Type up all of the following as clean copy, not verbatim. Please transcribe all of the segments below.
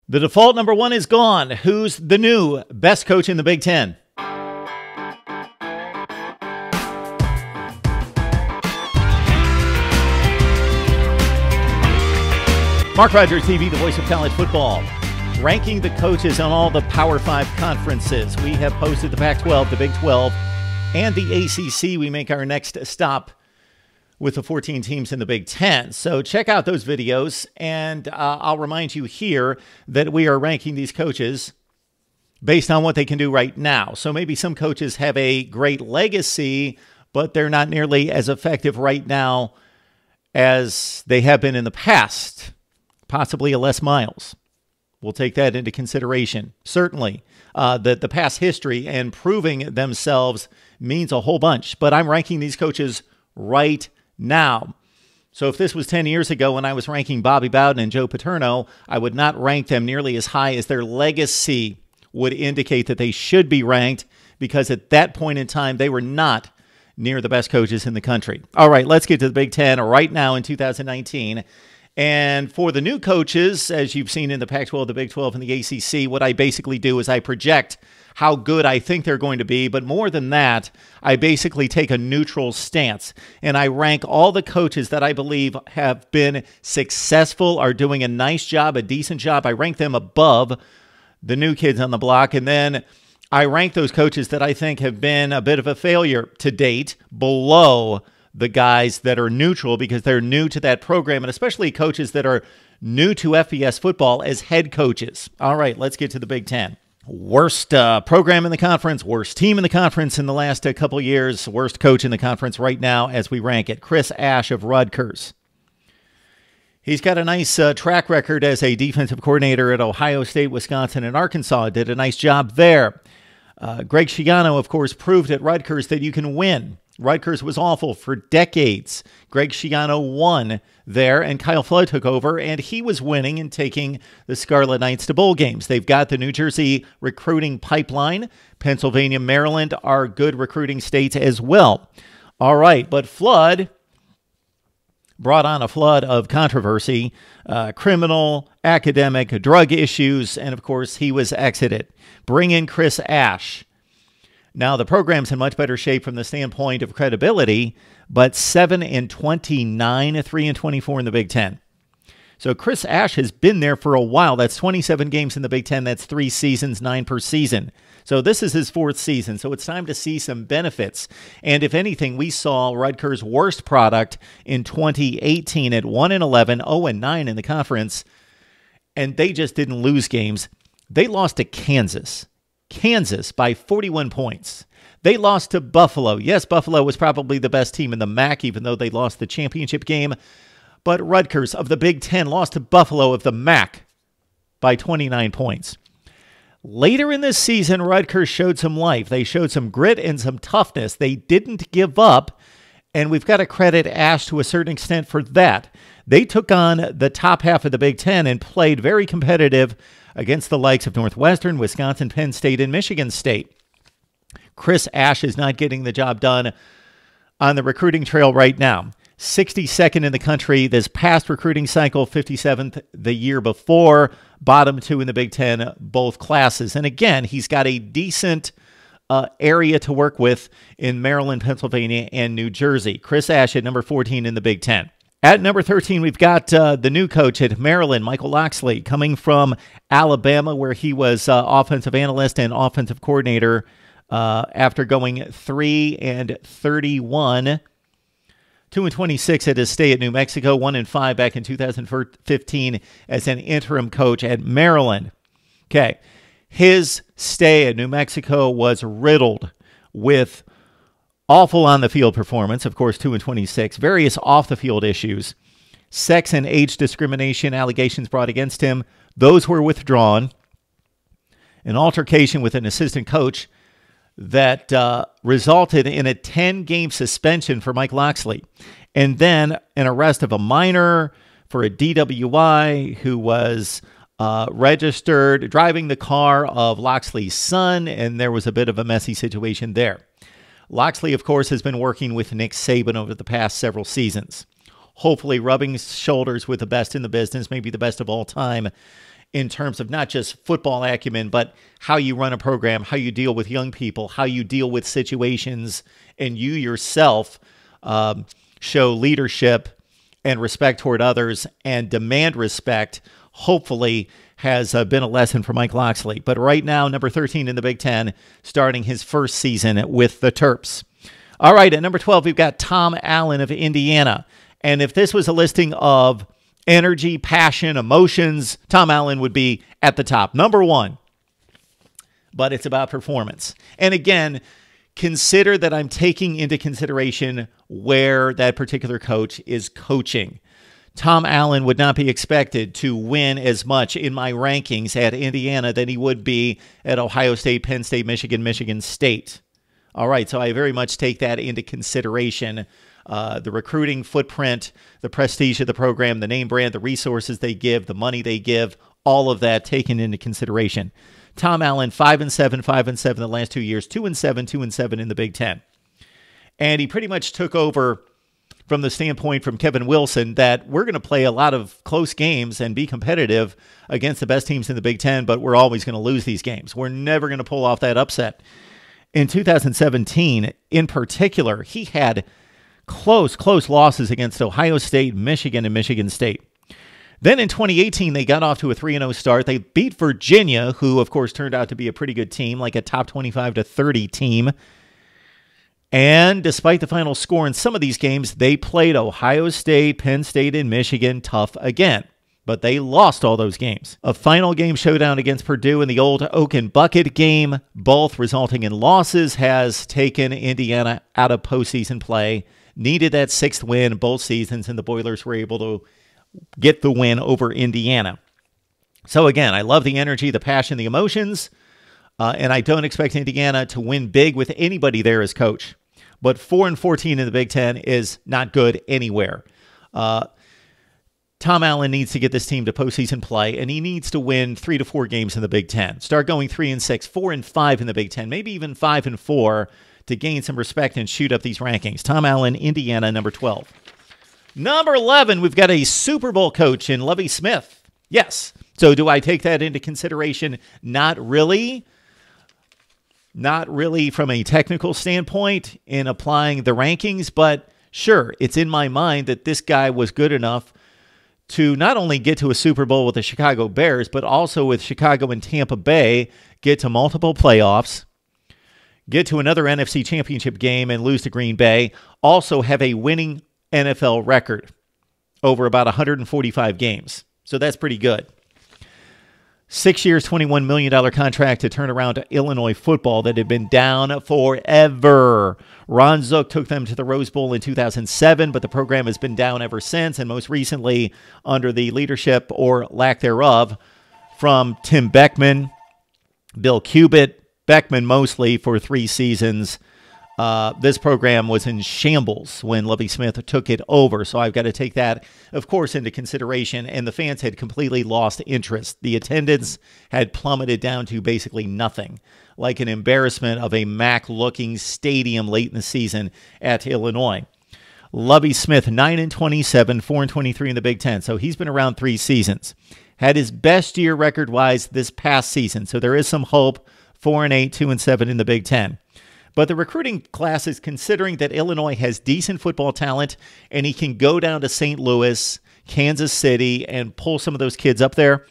The default number one is gone. Who's the new best coach in the Big Ten? MarkRogersTV, the voice of college football, ranking the coaches on all the Power 5 conferences. We have posted the Pac-12, the Big 12, and the ACC. We make our next stop with the 14 teams in the Big Ten. So check out those videos, and I'll remind you here that we are ranking these coaches based on what they can do right now. So maybe some coaches have a great legacy, but they're not nearly as effective right now as they have been in the past. Possibly a Les Miles. We'll take that into consideration. Certainly, the past history and proving themselves means a whole bunch, but I'm ranking these coaches right now. So if this was 10 years ago when I was ranking Bobby Bowden and Joe Paterno, I would not rank them nearly as high as their legacy would indicate that they should be ranked, because at that point in time, they were not near the best coaches in the country. All right, let's get to the Big Ten right now in 2019. And for the new coaches, as you've seen in the Pac-12, the Big 12, and the ACC, what I basically do is I project how good I think they're going to be. But more than that, I basically take a neutral stance, and I rank all the coaches that I believe have been successful, are doing a nice job, a decent job. I rank them above the new kids on the block. And then I rank those coaches that I think have been a bit of a failure to date below the guys that are neutral, because they're new to that program, and especially coaches that are new to FBS football as head coaches. All right, let's get to the Big Ten. Worst program in the conference, worst team in the conference in the last couple of years, worst coach in the conference right now as we rank it, Chris Ash of Rutgers. He's got a nice track record as a defensive coordinator at Ohio State, Wisconsin, and Arkansas. Did a nice job there. Greg Schiano, of course, proved at Rutgers that you can win. Rutgers was awful for decades. Greg Schiano won there, and Kyle Flood took over, and he was winning and taking the Scarlet Knights to bowl games. They've got the New Jersey recruiting pipeline. Pennsylvania, Maryland are good recruiting states as well. All right, but Flood brought on a flood of controversy, criminal, academic, drug issues, and of course he was exited. Bring in Chris Ash. Now, the program's in much better shape from the standpoint of credibility, but 7-29, 3-24 in the Big Ten. So Chris Ash has been there for a while. That's 27 games in the Big Ten. That's 3 seasons, 9 per season. So this is his 4th season. So it's time to see some benefits. And if anything, we saw Rutgers' worst product in 2018 at 1-11, 0-9 in the conference, and they just didn't lose games. They lost to Kansas by 41 points. They lost to Buffalo. Yes, Buffalo was probably the best team in the MAC, even though they lost the championship game. But Rutgers of the Big Ten lost to Buffalo of the MAC by 29 points. Later in this season, Rutgers showed some life. They showed some grit and some toughness. They didn't give up, and we've got to credit Ash to a certain extent for that. They took on the top half of the Big Ten and played very competitive against the likes of Northwestern, Wisconsin, Penn State, and Michigan State. Chris Ash is not getting the job done on the recruiting trail right now. 62nd in the country this past recruiting cycle, 57th the year before, bottom 2 in the Big Ten, both classes. And again, he's got a decent area to work with in Maryland, Pennsylvania, and New Jersey. Chris Ash at number 14 in the Big Ten. At number 13, we've got the new coach at Maryland, Michael Locksley, coming from Alabama, where he was offensive analyst and offensive coordinator after going 3-31, 2-26 at his stay at New Mexico, 1-5 back in 2015 as an interim coach at Maryland. Okay, his stay at New Mexico was riddled with awful on-the-field performance, of course, 2-26. Various off-the-field issues. Sex and age discrimination allegations brought against him. Those were withdrawn. An altercation with an assistant coach that resulted in a 10-game suspension for Mike Locksley. And then an arrest of a minor for a DWI who was registered driving the car of Locksley's son, and there was a bit of a messy situation there. Locksley, of course, has been working with Nick Saban over the past several seasons, hopefully rubbing shoulders with the best in the business, maybe the best of all time in terms of not just football acumen, but how you run a program, how you deal with young people, how you deal with situations, and you yourself show leadership and respect toward others and demand respect, hopefully has been a lesson for Mike Locksley. But right now, number 13 in the Big Ten, starting his first season with the Terps. All right, at number 12, we've got Tom Allen of Indiana. And if this was a listing of energy, passion, emotions, Tom Allen would be at the top. Number one. But it's about performance. And again, consider that I'm taking into consideration where that particular coach is coaching. Tom Allen would not be expected to win as much in my rankings at Indiana than he would be at Ohio State, Penn State, Michigan, Michigan State. All right, so I very much take that into consideration. The recruiting footprint, the prestige of the program, the name brand, the resources they give, the money they give, all of that taken into consideration. Tom Allen, 5-7, 5-7 the last 2 years, 2-7, 2-7 in the Big Ten. And he pretty much took over from the standpoint from Kevin Wilson that we're going to play a lot of close games and be competitive against the best teams in the Big Ten, but we're always going to lose these games. We're never going to pull off that upset. In 2017, in particular, he had close losses against Ohio State, Michigan, and Michigan State. Then in 2018, they got off to a 3-0 start. They beat Virginia, who, of course, turned out to be a pretty good team, like a top 25-30 team. And despite the final score in some of these games, they played Ohio State, Penn State, and Michigan tough again. But they lost all those games. A final game showdown against Purdue in the old Oak and Bucket game, both resulting in losses, has taken Indiana out of postseason play. Needed that 6th win both seasons, and the Boilers were able to get the win over Indiana. So again, I love the energy, the passion, the emotions, and I don't expect Indiana to win big with anybody there as coach. But 4-14 in the Big Ten is not good anywhere. Tom Allen needs to get this team to postseason play, and he needs to win 3 to 4 games in the Big Ten. Start going 3-6, 4-5 in the Big Ten, maybe even 5-4 to gain some respect and shoot up these rankings. Tom Allen, Indiana, number 12. Number 11, we've got a Super Bowl coach in Lovie Smith. Yes. So do I take that into consideration? Not really. Not really from a technical standpoint in applying the rankings, but sure, it's in my mind that this guy was good enough to not only get to a Super Bowl with the Chicago Bears, but also with Chicago and Tampa Bay, get to multiple playoffs, get to another NFC Championship game and lose to Green Bay, also have a winning NFL record over about 145 games. So that's pretty good. 6 years, $21 million contract to turn around Illinois football that had been down forever. Ron Zook took them to the Rose Bowl in 2007, but the program has been down ever since, and most recently under the leadership or lack thereof from Tim Beckman, Bill Cubitt, Beckman mostly for 3 seasons. This program was in shambles when Lovie Smith took it over, so I've got to take that, of course, into consideration, and the fans had completely lost interest. The attendance had plummeted down to basically nothing, like an embarrassment of a MAC-looking stadium late in the season at Illinois. Lovie Smith, 9-27, 4-23 in the Big Ten, so he's been around 3 seasons. Had his best year record-wise this past season, so there is some hope, 4-8, 2-7 in the Big Ten. But the recruiting class is considering that Illinois has decent football talent, and he can go down to St. Louis, Kansas City, and pull some of those kids up there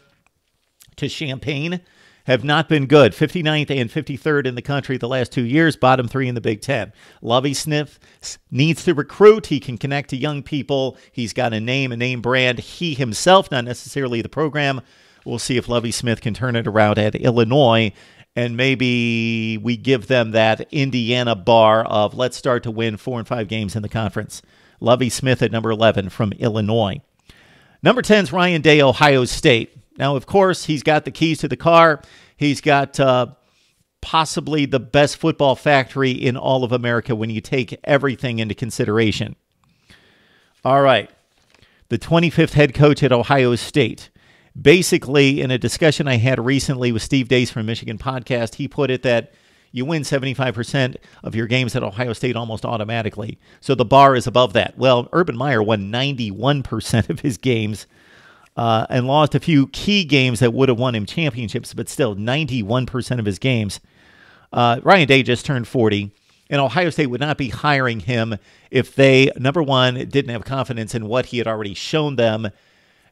to Champaign. Have not been good. 59th and 53rd in the country the last 2 years, bottom 3 in the Big Ten. Lovie Smith needs to recruit. He can connect to young people. He's got a name brand. He himself, not necessarily the program. We'll see if Lovie Smith can turn it around at Illinois. And maybe we give them that Indiana bar of let's start to win 4 and 5 games in the conference. Lovie Smith at number 11 from Illinois. Number 10 is Ryan Day, Ohio State. Now, of course, he's got the keys to the car. He's got possibly the best football factory in all of America when you take everything into consideration. All right. The 25th head coach at Ohio State. Basically, in a discussion I had recently with Steve Dace from Michigan Podcast, he put it that you win 75% of your games at Ohio State almost automatically. So the bar is above that. Well, Urban Meyer won 91% of his games and lost a few key games that would have won him championships, but still 91% of his games. Ryan Day just turned 40, and Ohio State would not be hiring him if they, number one, didn't have confidence in what he had already shown them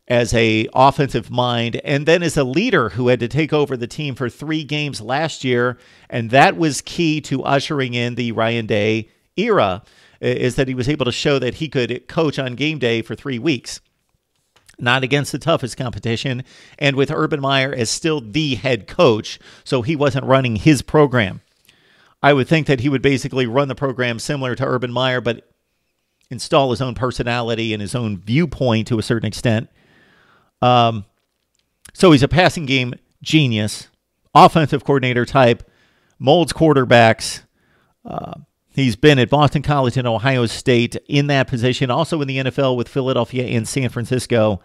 as a offensive mind, and then as a leader who had to take over the team for 3 games last year, and that was key to ushering in the Ryan Day era, is that he was able to show that he could coach on game day for 3 weeks. Not against the toughest competition, and with Urban Meyer as still the head coach, so he wasn't running his program. I would think that he would basically run the program similar to Urban Meyer, but install his own personality and his own viewpoint to a certain extent. So he's a passing game genius, offensive coordinator type, molds quarterbacks. He's been at Boston College and Ohio State in that position, also in the NFL with Philadelphia and San Francisco.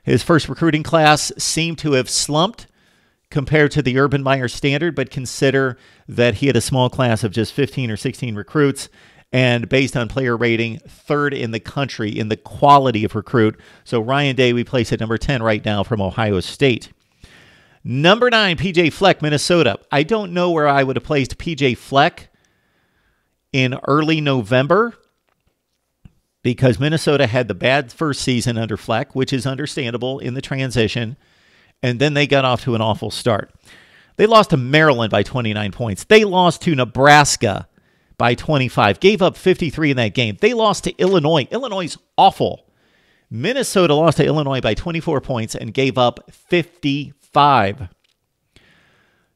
His first recruiting class seemed to have slumped compared to the Urban Meyer standard, but consider that he had a small class of just 15 or 16 recruits, and based on player rating, 3rd in the country in the quality of recruit. So Ryan Day, we place at number 10 right now from Ohio State. Number 9, P.J. Fleck, Minnesota. I don't know where I would have placed P.J. Fleck in early November because Minnesota had the bad first season under Fleck, which is understandable in the transition, and then they got off to an awful start. They lost to Maryland by 29 points. They lost to Nebraska by 25, gave up 53 in that game. They lost to Illinois. Illinois is awful. Minnesota lost to Illinois by 24 points and gave up 55.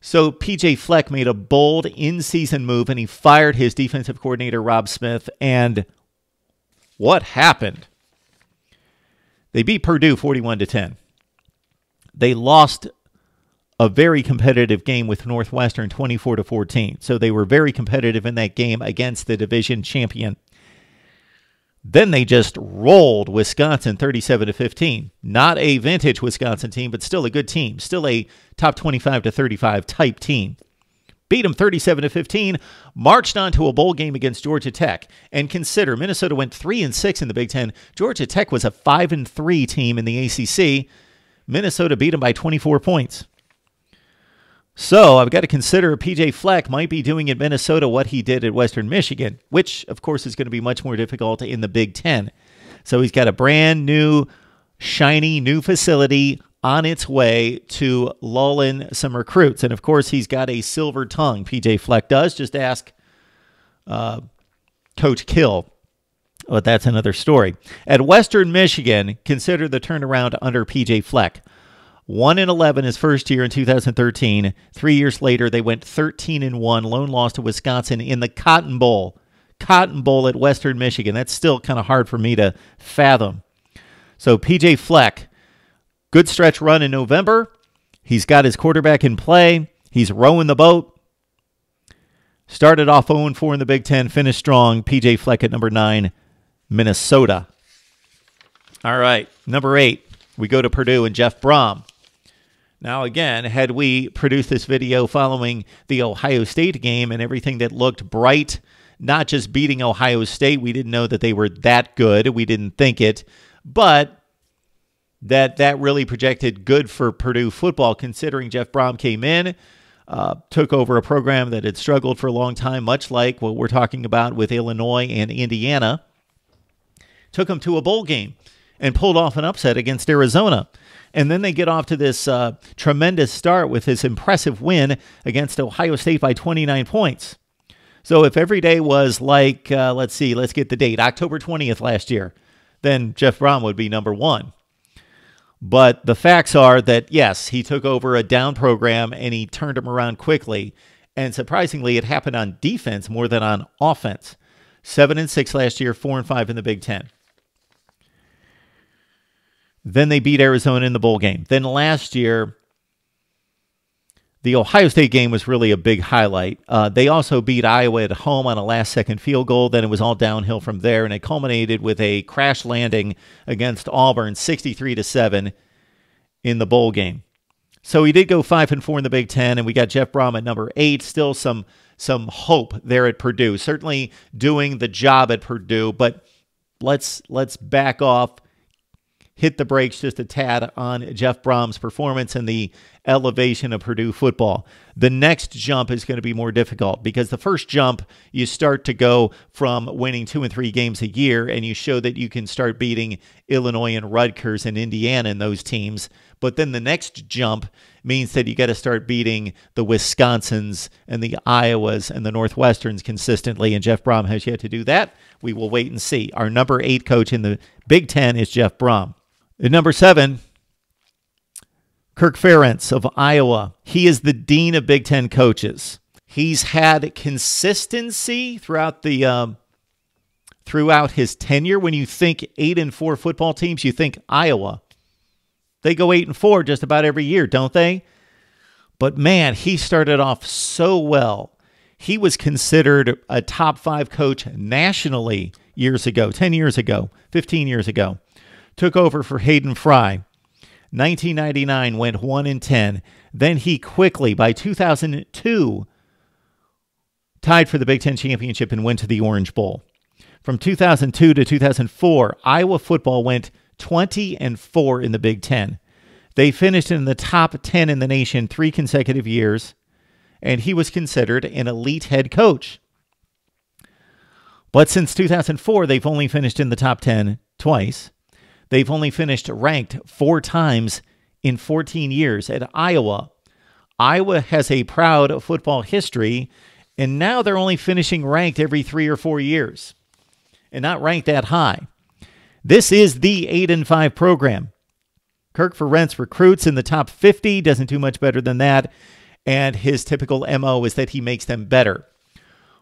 So P.J. Fleck made a bold in-season move, and he fired his defensive coordinator, Rob Smith. And what happened? They beat Purdue 41-10. They lost a very competitive game with Northwestern 24-14. So they were very competitive in that game against the division champion. Then they just rolled Wisconsin 37-15. Not a vintage Wisconsin team, but still a good team. Still a top 25-35 type team. Beat them 37-15, marched on to a bowl game against Georgia Tech. And consider, Minnesota went 3-6 in the Big Ten. Georgia Tech was a 5-3 team in the ACC. Minnesota beat them by 24 points. So I've got to consider P.J. Fleck might be doing in Minnesota what he did at Western Michigan, which, of course, is going to be much more difficult in the Big Ten. So he's got a brand new, shiny, new facility on its way to lull in some recruits. And, of course, he's got a silver tongue, P.J. Fleck does. Just ask Coach Kill. But that's another story. At Western Michigan, consider the turnaround under P.J. Fleck. 1-11 his first year in 2013. 3 years later, they went 13-1. Lone loss to Wisconsin in the Cotton Bowl. Cotton Bowl at Western Michigan. That's still kind of hard for me to fathom. So P.J. Fleck, good stretch run in November. He's got his quarterback in play. He's rowing the boat. Started off 0-4 in the Big Ten. Finished strong. P.J. Fleck at number 9, Minnesota. All right, number 8. We go to Purdue and Jeff Brohm. Now, again, had we produced this video following the Ohio State game and everything that looked bright, not just beating Ohio State, we didn't know that they were that good. We didn't think it, but that really projected good for Purdue football, considering Jeff Brohm came in, took over a program that had struggled for a long time, much like what we're talking about with Illinois and Indiana, took them to a bowl game and pulled off an upset against Arizona. And then they get off to this tremendous start with this impressive win against Ohio State by 29 points. So if every day was like, let's get the date, October 20th last year, then Jeff Brohm would be number 1. But the facts are that, yes, he took over a down program and he turned them around quickly. And surprisingly, it happened on defense more than on offense. 7-6 last year, 4-5 in the Big Ten. Then they beat Arizona in the bowl game. Then last year, the Ohio State game was really a big highlight. They also beat Iowa at home on a last-second field goal. Then it was all downhill from there, and it culminated with a crash landing against Auburn, 63-7 in the bowl game. So he did go 5-4 in the Big Ten, and we got Jeff Brohm at number 8. Still some hope there at Purdue. Certainly doing the job at Purdue, but let's back off. hit the brakes just a tad on Jeff Brohm's performance and the elevation of Purdue football. The next jump is going to be more difficult because the first jump, you start to go from winning 2 and 3 games a year, and you show that you can start beating Illinois and Rutgers and Indiana and those teams. But then the next jump means that you got to start beating the Wisconsins and the Iowas and the Northwesterns consistently, and Jeff Brohm has yet to do that. We will wait and see. Our number 8 coach in the Big Ten is Jeff Brohm. At number 7, Kirk Ferentz of Iowa. He is the dean of Big Ten coaches. He's had consistency throughout his tenure. When you think 8-4 football teams, you think Iowa. They go 8-4 just about every year, don't they? But man, he started off so well. He was considered a top 5 coach nationally years ago, 10 years ago, 15 years ago. Took over for Hayden Fry. 1999 went 1-10. Then he quickly, by 2002, tied for the Big Ten championship and went to the Orange Bowl. From 2002 to 2004, Iowa football went 20-4 in the Big Ten. They finished in the top 10 in the nation 3 consecutive years, and he was considered an elite head coach. But since 2004, they've only finished in the top 10 twice. They've only finished ranked 4 times in 14 years at Iowa. Iowa has a proud football history, and now they're only finishing ranked every 3 or 4 years, and not ranked that high. This is the 8-5 program. Kirk Ferentz recruits in the top 50, doesn't do much better than that, and his typical MO is that he makes them better.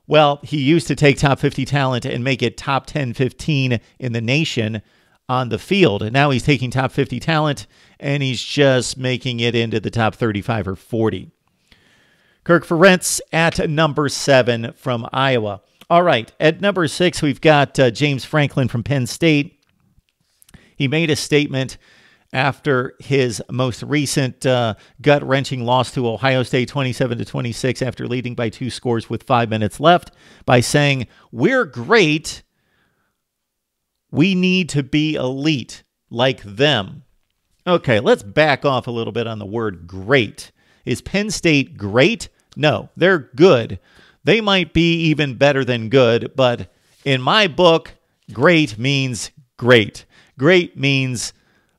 Well, he used to take top 50 talent and make it top 10, 15 in the nation on the field. And now he's taking top 50 talent and he's just making it into the top 35 or 40. Kirk Ferentz at number 7 from Iowa. All right, at number 6, we've got James Franklin from Penn State. He made a statement after his most recent gut-wrenching loss to Ohio State 27-26 after leading by 2 scores with 5 minutes left by saying, "We're great. We need to be elite like them." Okay, let's back off a little bit on the word great. Is Penn State great? No, they're good. They might be even better than good, but in my book, great means great. Great means,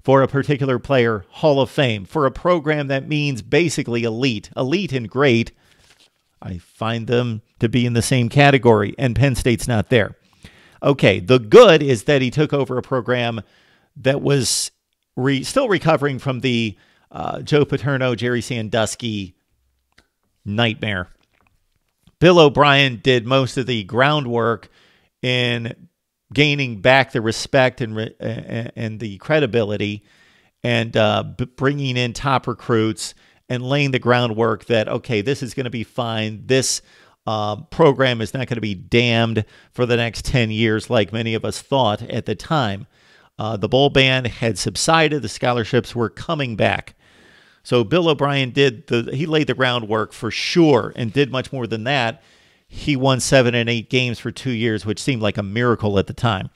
for a particular player, Hall of Fame. For a program, that means basically elite. Elite and great, I find them to be in the same category, and Penn State's not there. Okay, the good is that he took over a program that was still recovering from the Joe Paterno, Jerry Sandusky nightmare. Bill O'Brien did most of the groundwork in gaining back the respect and the credibility and bringing in top recruits and laying the groundwork that, okay, this is going to be fine. This program is not going to be damned for the next 10 years like many of us thought at the time. The bowl ban had subsided. The scholarships were coming back. So Bill O'Brien he laid the groundwork for sure and did much more than that. He won 7 and 8 games for 2 years, which seemed like a miracle at the time.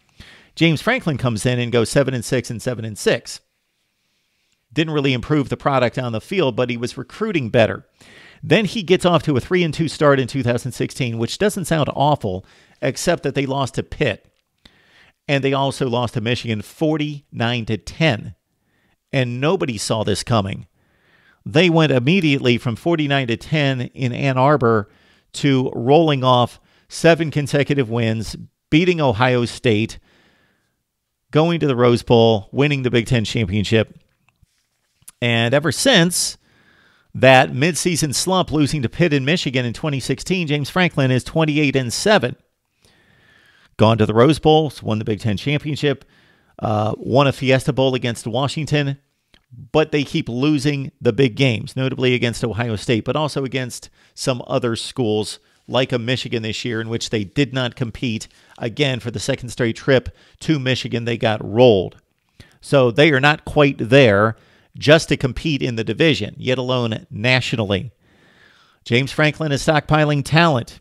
James Franklin comes in and goes 7-6 and 7-6. Didn't really improve the product on the field, but he was recruiting better. Then he gets off to a 3-2 start in 2016, which doesn't sound awful, except that they lost to Pitt. And they also lost to Michigan 49-10. And nobody saw this coming. They went immediately from 49-10 in Ann Arbor to rolling off 7 consecutive wins, beating Ohio State, going to the Rose Bowl, winning the Big Ten championship. And ever since that midseason slump, losing to Pitt in Michigan in 2016, James Franklin is 28-7. Gone to the Rose Bowl, won the Big Ten championship, won a Fiesta Bowl against Washington, but they keep losing the big games, notably against Ohio State, but also against some other schools like a Michigan this year, in which they did not compete. Again, for the second straight trip to Michigan, they got rolled. So they are not quite there just to compete in the division, yet alone nationally. James Franklin is stockpiling talent.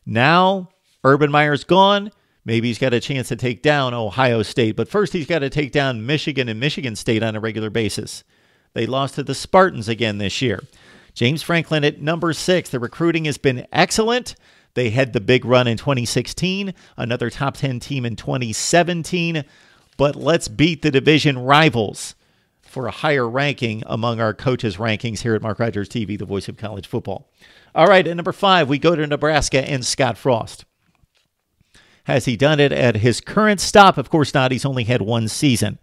Now, Urban Meyer's gone. Maybe he's got a chance to take down Ohio State, but first he's got to take down Michigan and Michigan State on a regular basis. They lost to the Spartans again this year. James Franklin at number 6. The recruiting has been excellent. They had the big run in 2016, another top 10 team in 2017, but let's beat the division rivals for a higher ranking among our coaches' rankings here at Mark Rogers TV, the voice of college football. All right, at number 5, we go to Nebraska and Scott Frost. Has he done it at his current stop? Of course not. He's only had one season.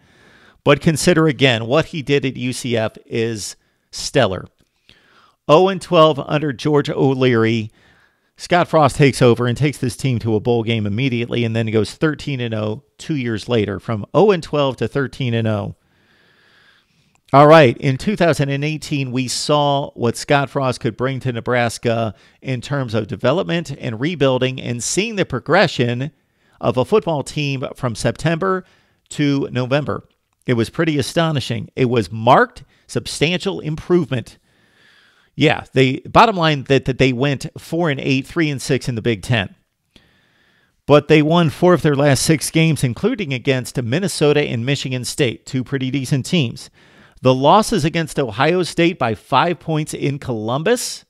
But consider again, what he did at UCF is stellar. 0-12 under George O'Leary. Scott Frost takes over and takes this team to a bowl game immediately and then goes 13-0 2 years later, from 0-12 to 13-0. All right, in 2018, we saw what Scott Frost could bring to Nebraska in terms of development and rebuilding and seeing the progression of a football team from September to November. It was pretty astonishing. It was marked, substantial improvement. Yeah, bottom line that they went 4-8, 3-6 in the Big Ten. But they won 4 of their last 6 games, including against Minnesota and Michigan State, 2 pretty decent teams. The losses against Ohio State by 5 points in Columbus,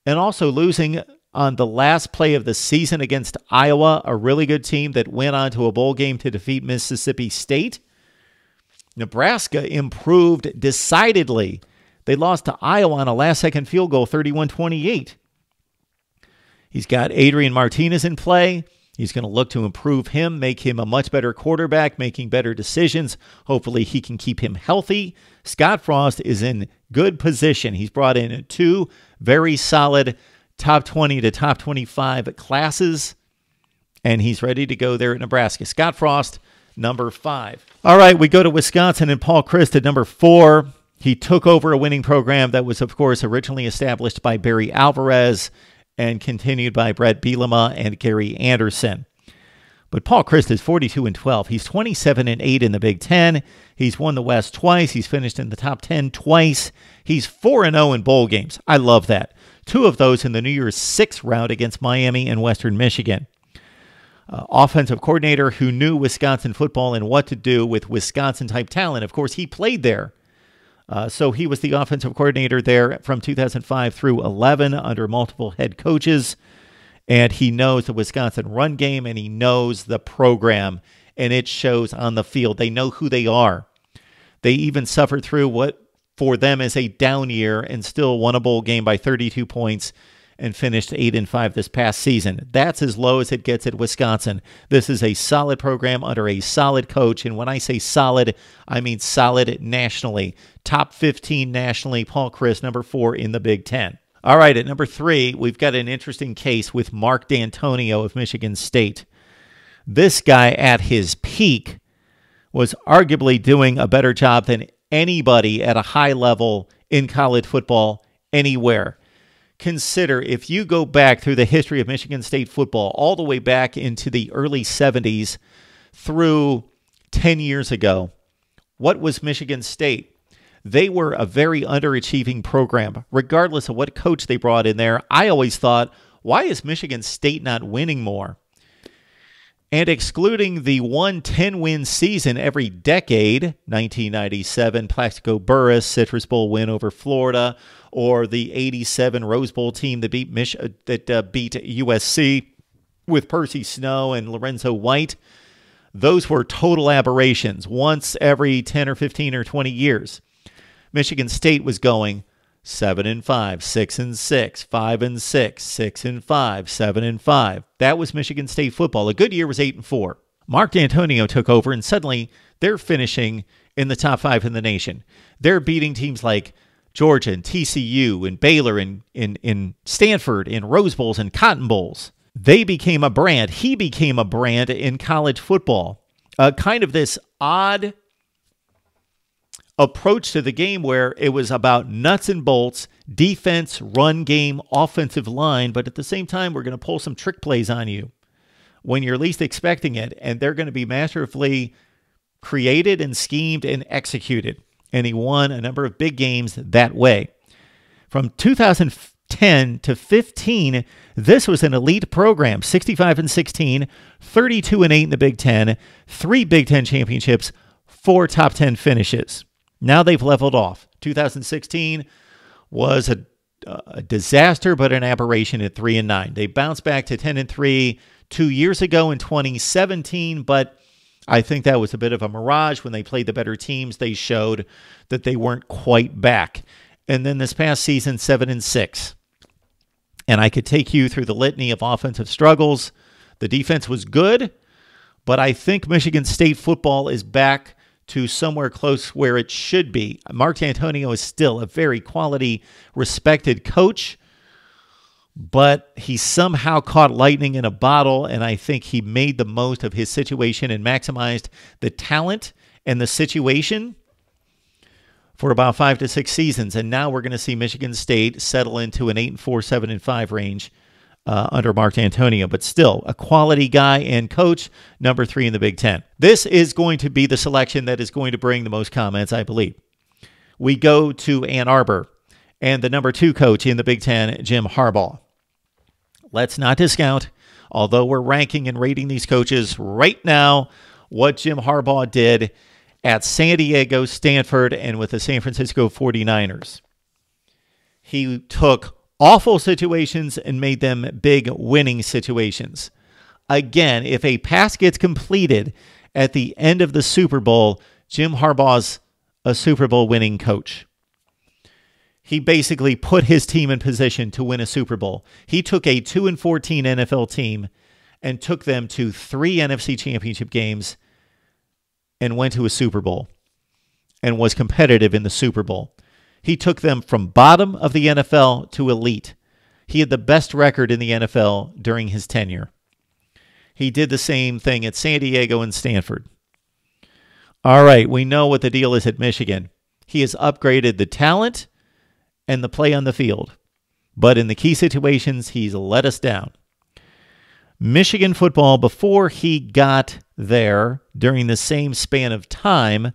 and also losing on the last play of the season against Iowa, a really good team that went on to a bowl game to defeat Mississippi State. Nebraska improved decidedly. They lost to Iowa on a last-second field goal, 31-28. He's got Adrian Martinez in play. He's going to look to improve him, make him a much better quarterback, making better decisions. Hopefully he can keep him healthy. Scott Frost is in good position. He's brought in 2 very solid top 20 to top 25 classes, and he's ready to go there at Nebraska. Scott Frost, number 5. All right, we go to Wisconsin and Paul Chryst at number 4. He took over a winning program that was, of course, originally established by Barry Alvarez and continued by Brett Bielema and Gary Anderson. But Paul Chryst is 42-12. He's 27-8 in the Big Ten. He's won the West twice. He's finished in the top 10 twice. He's 4-0 in bowl games. I love that. 2 of those in the New Year's 6 round against Miami and Western Michigan. Offensive coordinator who knew Wisconsin football and what to do with Wisconsin-type talent. Of course, he played there. So he was the offensive coordinator there from 2005 through 11 under multiple head coaches. And he knows the Wisconsin run game, and he knows the program, and it shows on the field. They know who they are. They even suffered through what for them is a down year and still won a bowl game by 32 points and finished 8-5 this past season. That's as low as it gets at Wisconsin. This is a solid program under a solid coach, and when I say solid, I mean solid nationally. Top 15 nationally, Paul Chryst, number 4 in the Big Ten. All right, at number 3, we've got an interesting case with Mark D'Antonio of Michigan State. This guy at his peak was arguably doing a better job than anybody at a high level in college football anywhere. Consider, if you go back through the history of Michigan State football, all the way back into the early 70s through 10 years ago, what was Michigan State? They were a very underachieving program, regardless of what coach they brought in there. I always thought, why is Michigan State not winning more? And excluding the 10-win season every decade, 1997 Plaxico Burress Citrus Bowl win over Florida, or the 87 Rose Bowl team that beat USC with Percy Snow and Lorenzo White, those were total aberrations once every 10 or 15 or 20 years. Michigan State was going 7-5, 6-6, 5-6, 6-5, 7-5. That was Michigan State football. A good year was 8-4. Mark D'Antonio took over, and suddenly they're finishing in the top 5 in the nation. They're beating teams like Georgia and TCU and Baylor and in Stanford in Rose Bowls and Cotton Bowls. They became a brand. He became a brand in college football. Kind of this odd approach to the game where it was about nuts and bolts, defense, run game, offensive line, but at the same time, we're going to pull some trick plays on you when you're least expecting it, and they're going to be masterfully created and schemed and executed. And he won a number of big games that way. From 2000 10-15. This was an elite program, 65-16, 32-8 in the Big Ten, 3 Big Ten championships, 4 top 10 finishes. Now they've leveled off. 2016 was a disaster, but an aberration at 3-9. They bounced back to 10-3 2 years ago in 2017, but I think that was a bit of a mirage. When they played the better teams, they showed that they weren't quite back. And then this past season, 7-6. And I could take you through the litany of offensive struggles. The defense was good, but I think Michigan State football is back to somewhere close where it should be. Mark D'Antonio is still a very quality, respected coach, but he somehow caught lightning in a bottle, and I think he made the most of his situation and maximized the talent and the situation for about 5 to 6 seasons. And now we're going to see Michigan State settle into an 8-4, 7-5 range under Mark D'Antonio, but still a quality guy and coach, number 3 in the Big Ten. This is going to be the selection that is going to bring the most comments, I believe. We go to Ann Arbor and the number 2 coach in the Big Ten, Jim Harbaugh. Let's not discount, although we're ranking and rating these coaches right now, what Jim Harbaugh did at San Diego, Stanford, and with the San Francisco 49ers. He took awful situations and made them big winning situations. Again, if a pass gets completed at the end of the Super Bowl, Jim Harbaugh's a Super Bowl winning coach. He basically put his team in position to win a Super Bowl. He took a 2-14 NFL team and took them to 3 NFC championship games and went to a Super Bowl and was competitive in the Super Bowl. He took them from bottom of the NFL to elite. He had the best record in the NFL during his tenure. He did the same thing at San Diego and Stanford. All right, we know what the deal is at Michigan. He has upgraded the talent and the play on the field, but in the key situations, he's let us down. Michigan football, before he got there during the same span of time,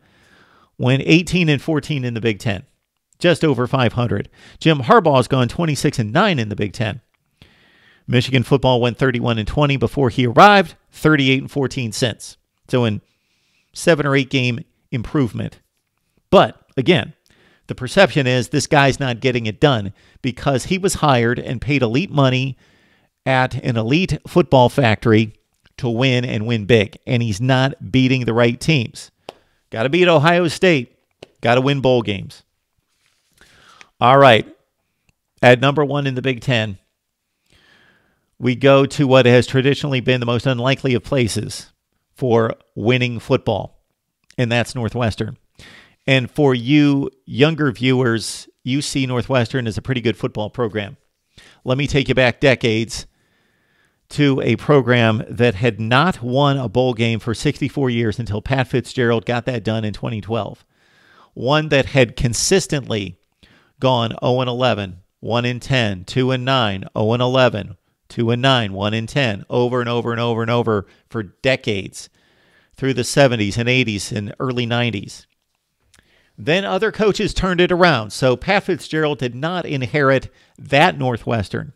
went 18-14 in the Big Ten, just over 500. Jim Harbaugh's gone 26-9 in the Big Ten. Michigan football went 31-20 before he arrived, 38-14 since. So in 7 or 8 game improvement. But again, the perception is this guy's not getting it done because he was hired and paid elite money at an elite football factory to win and win big. And he's not beating the right teams. Got to beat Ohio State. Got to win bowl games. All right. At number 1 in the Big Ten, we go to what has traditionally been the most unlikely of places for winning football, and that's Northwestern. And for you younger viewers, you see Northwestern as a pretty good football program. Let me take you back decades to a program that had not won a bowl game for 64 years until Pat Fitzgerald got that done in 2012. One that had consistently gone 0-11, 1-10, 2-9, 0-11, 2-9, 1-10, over and over and over and over for decades through the 70s and 80s and early 90s. Then other coaches turned it around. So Pat Fitzgerald did not inherit that Northwestern.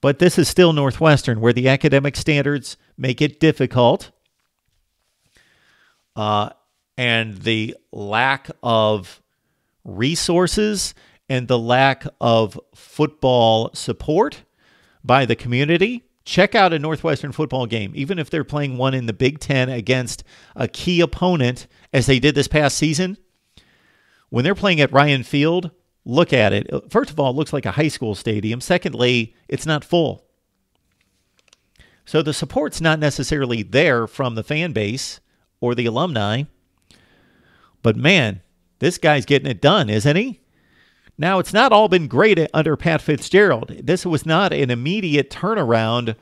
But this is still Northwestern, where the academic standards make it difficult. And the lack of resources and the lack of football support by the community. Check out a Northwestern football game, even if they're playing one in the Big Ten against a key opponent, as they did this past season. When they're playing at Ryan Field, look at it. First of all, it looks like a high school stadium. Secondly, it's not full. So the support's not necessarily there from the fan base or the alumni. But man, this guy's getting it done, isn't he? Now, it's not all been great under Pat Fitzgerald. This was not an immediate turnaround.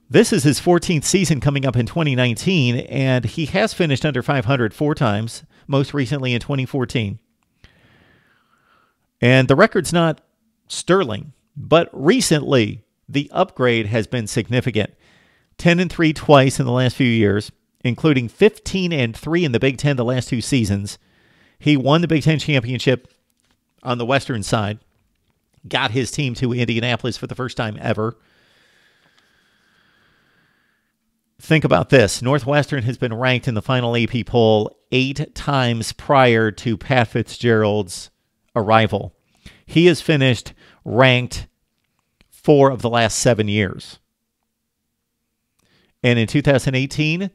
This is his 14th season coming up in 2019, and he has finished under 500 4 times, most recently in 2014. And the record's not sterling, but recently the upgrade has been significant. 10-3 twice in the last few years, including 15-3 in the Big Ten the last 2 seasons. He won the Big Ten championship on the Western side. got his team to Indianapolis for the first time ever. Think about this. Northwestern has been ranked in the final AP poll 8 times prior to Pat Fitzgerald's arrival. He has finished ranked 4 of the last 7 years. And in 2018,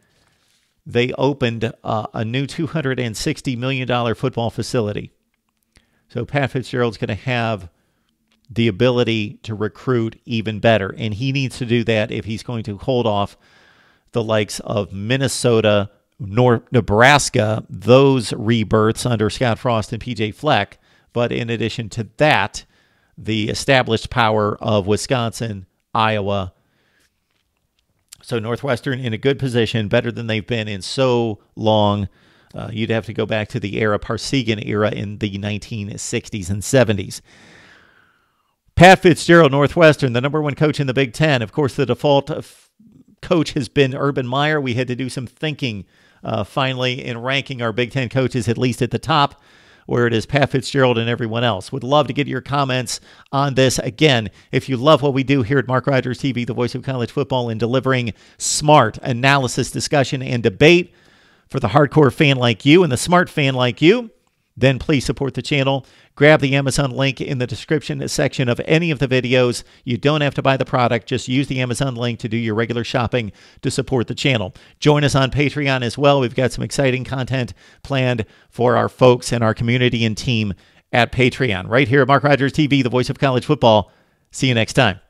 they opened a new $260 million football facility. So Pat Fitzgerald's going to have the ability to recruit even better. And he needs to do that if he's going to hold off the likes of Minnesota, Nebraska, those rebirths under Scott Frost and P.J. Fleck. But in addition to that, the established power of Wisconsin, Iowa. So Northwestern in a good position, better than they've been in so long. You'd have to go back to the Parsegan era in the 1960s and 70s. Pat Fitzgerald, Northwestern, the number 1 coach in the Big Ten. Of course, the default coach has been Urban Meyer. We had to do some thinking finally in ranking our Big Ten coaches, at least at the top, where it is Pat Fitzgerald and everyone else. Would love to get your comments on this. Again, if you love what we do here at Mark Rogers TV, the voice of college football, in delivering smart analysis, discussion, and debate for the hardcore fan like you and the smart fan like you, then please support the channel. Grab the Amazon link in the description section of any of the videos. You don't have to buy the product. Just use the Amazon link to do your regular shopping to support the channel. Join us on Patreon as well. We've got some exciting content planned for our folks and our community and team at Patreon. Right here at Mark Rogers TV, the voice of college football. See you next time.